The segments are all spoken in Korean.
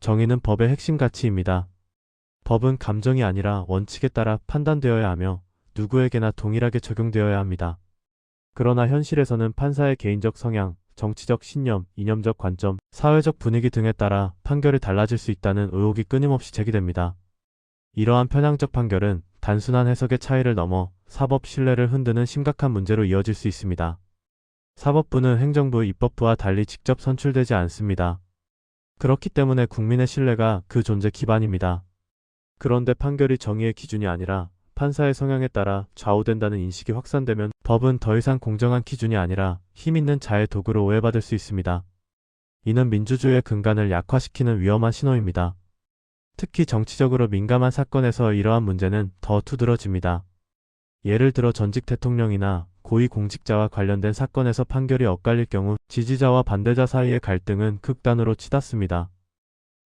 정의는 법의 핵심 가치입니다. 법은 감정이 아니라 원칙에 따라 판단되어야 하며 누구에게나 동일하게 적용되어야 합니다. 그러나 현실에서는 판사의 개인적 성향, 정치적 신념, 이념적 관점, 사회적 분위기 등에 따라 판결이 달라질 수 있다는 의혹이 끊임없이 제기됩니다. 이러한 편향적 판결은 단순한 해석의 차이를 넘어 사법 신뢰를 흔드는 심각한 문제로 이어질 수 있습니다. 사법부는 행정부, 입법부와 달리 직접 선출되지 않습니다. 그렇기 때문에 국민의 신뢰가 그 존재 기반입니다. 그런데 판결이 정의의 기준이 아니라 판사의 성향에 따라 좌우된다는 인식이 확산되면 법은 더 이상 공정한 기준이 아니라 힘있는 자의 도구로 오해받을 수 있습니다. 이는 민주주의의 근간을 약화시키는 위험한 신호입니다. 특히 정치적으로 민감한 사건에서 이러한 문제는 더 두드러집니다. 예를 들어 전직 대통령이나 고위공직자와 관련된 사건에서 판결이 엇갈릴 경우 지지자와 반대자 사이의 갈등은 극단으로 치닫습니다.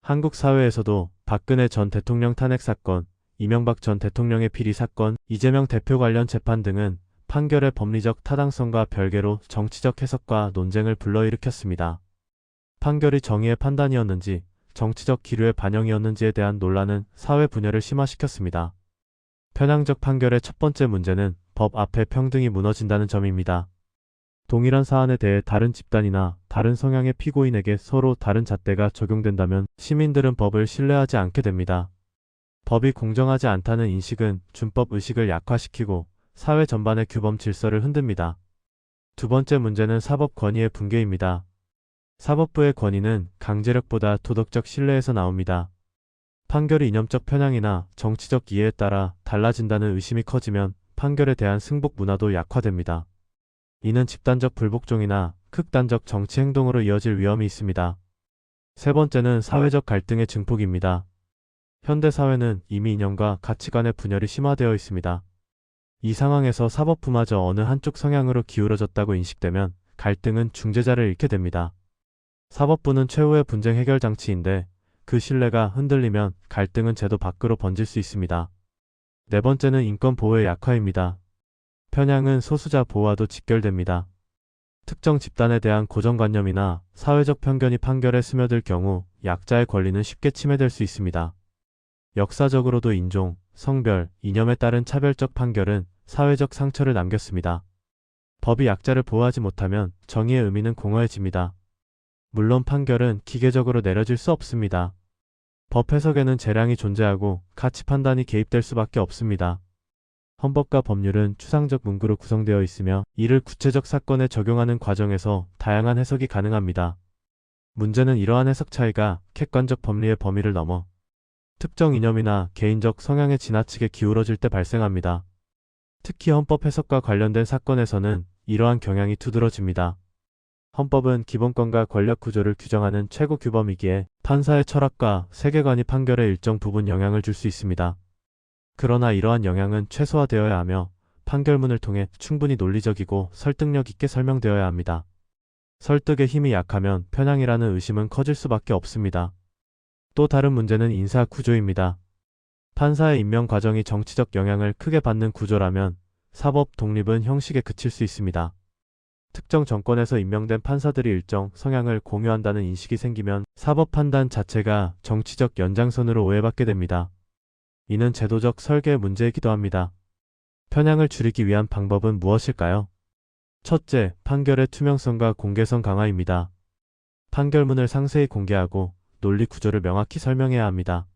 한국 사회에서도 박근혜 전 대통령 탄핵 사건, 이명박 전 대통령의 비리 사건, 이재명 대표 관련 재판 등은 판결의 법리적 타당성과 별개로 정치적 해석과 논쟁을 불러일으켰습니다. 판결이 정의의 판단이었는지 정치적 기류의 반영이었는지에 대한 논란은 사회 분열을 심화시켰습니다. 편향적 판결의 첫 번째 문제는 법 앞에 평등이 무너진다는 점입니다. 동일한 사안에 대해 다른 집단이나 다른 성향의 피고인에게 서로 다른 잣대가 적용된다면 시민들은 법을 신뢰하지 않게 됩니다. 법이 공정하지 않다는 인식은 준법 의식을 약화시키고 사회 전반의 규범 질서를 흔듭니다. 두 번째 문제는 사법 권위의 붕괴입니다. 사법부의 권위는 강제력보다 도덕적 신뢰에서 나옵니다. 판결이 이념적 편향이나 정치적 이해에 따라 달라진다는 의심이 커지면 판결에 대한 승복 문화도 약화됩니다. 이는 집단적 불복종이나 극단적 정치 행동으로 이어질 위험이 있습니다. 세 번째는 사회적 갈등의 증폭입니다. 현대 사회는 이미 이념과 가치관의 분열이 심화되어 있습니다. 이 상황에서 사법부마저 어느 한쪽 성향으로 기울어졌다고 인식되면 갈등은 중재자를 잃게 됩니다. 사법부는 최후의 분쟁 해결 장치인데 그 신뢰가 흔들리면 갈등은 제도 밖으로 번질 수 있습니다. 네 번째는 인권 보호의 약화입니다. 편향은 소수자 보호와도 직결됩니다. 특정 집단에 대한 고정관념이나 사회적 편견이 판결에 스며들 경우 약자의 권리는 쉽게 침해될 수 있습니다. 역사적으로도 인종, 성별, 이념에 따른 차별적 판결은 사회적 상처를 남겼습니다. 법이 약자를 보호하지 못하면 정의의 의미는 공허해집니다. 물론 판결은 기계적으로 내려질 수 없습니다. 법 해석에는 재량이 존재하고 가치 판단이 개입될 수밖에 없습니다. 헌법과 법률은 추상적 문구로 구성되어 있으며 이를 구체적 사건에 적용하는 과정에서 다양한 해석이 가능합니다. 문제는 이러한 해석 차이가 객관적 법리의 범위를 넘어 특정 이념이나 개인적 성향에 지나치게 기울어질 때 발생합니다. 특히 헌법 해석과 관련된 사건에서는 이러한 경향이 두드러집니다. 헌법은 기본권과 권력 구조를 규정하는 최고 규범이기에 판사의 철학과 세계관이 판결에 일정 부분 영향을 줄 수 있습니다. 그러나 이러한 영향은 최소화되어야 하며 판결문을 통해 충분히 논리적이고 설득력 있게 설명되어야 합니다. 설득의 힘이 약하면 편향이라는 의심은 커질 수밖에 없습니다. 또 다른 문제는 인사 구조입니다. 판사의 임명 과정이 정치적 영향을 크게 받는 구조라면 사법 독립은 형식에 그칠 수 있습니다. 특정 정권에서 임명된 판사들이 일정 성향을 공유한다는 인식이 생기면 사법 판단 자체가 정치적 연장선으로 오해받게 됩니다. 이는 제도적 설계의 문제이기도 합니다. 편향을 줄이기 위한 방법은 무엇일까요? 첫째, 판결의 투명성과 공개성 강화입니다. 판결문을 상세히 공개하고 논리 구조를 명확히 설명해야 합니다.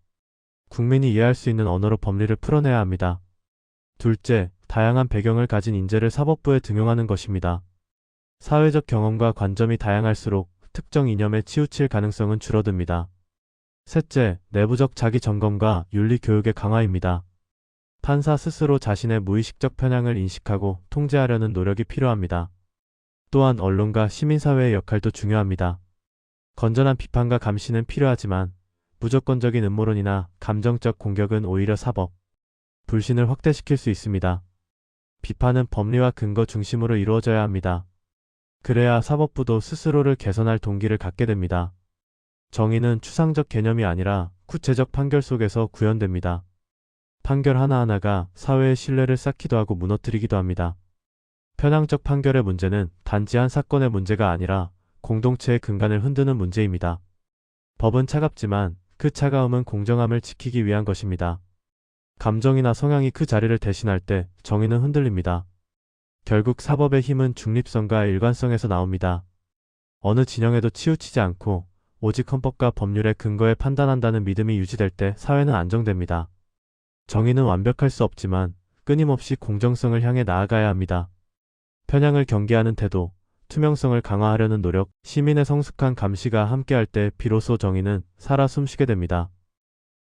국민이 이해할 수 있는 언어로 법리를 풀어내야 합니다. 둘째, 다양한 배경을 가진 인재를 사법부에 등용하는 것입니다. 사회적 경험과 관점이 다양할수록 특정 이념에 치우칠 가능성은 줄어듭니다. 셋째, 내부적 자기 점검과 윤리 교육의 강화입니다. 판사 스스로 자신의 무의식적 편향을 인식하고 통제하려는 노력이 필요합니다. 또한 언론과 시민사회의 역할도 중요합니다. 건전한 비판과 감시는 필요하지만 무조건적인 음모론이나 감정적 공격은 오히려 사법 불신을 확대시킬 수 있습니다. 비판은 법리와 근거 중심으로 이루어져야 합니다. 그래야 사법부도 스스로를 개선할 동기를 갖게 됩니다. 정의는 추상적 개념이 아니라 구체적 판결 속에서 구현됩니다. 판결 하나하나가 사회의 신뢰를 쌓기도 하고 무너뜨리기도 합니다. 편향적 판결의 문제는 단지 한 사건의 문제가 아니라 공동체의 근간을 흔드는 문제입니다. 법은 차갑지만 그 차가움은 공정함을 지키기 위한 것입니다. 감정이나 성향이 그 자리를 대신할 때 정의는 흔들립니다. 결국 사법의 힘은 중립성과 일관성에서 나옵니다. 어느 진영에도 치우치지 않고 오직 헌법과 법률의 근거에 판단한다는 믿음이 유지될 때 사회는 안정됩니다. 정의는 완벽할 수 없지만 끊임없이 공정성을 향해 나아가야 합니다. 편향을 경계하는 태도, 투명성을 강화하려는 노력, 시민의 성숙한 감시가 함께할 때 비로소 정의는 살아 숨쉬게 됩니다.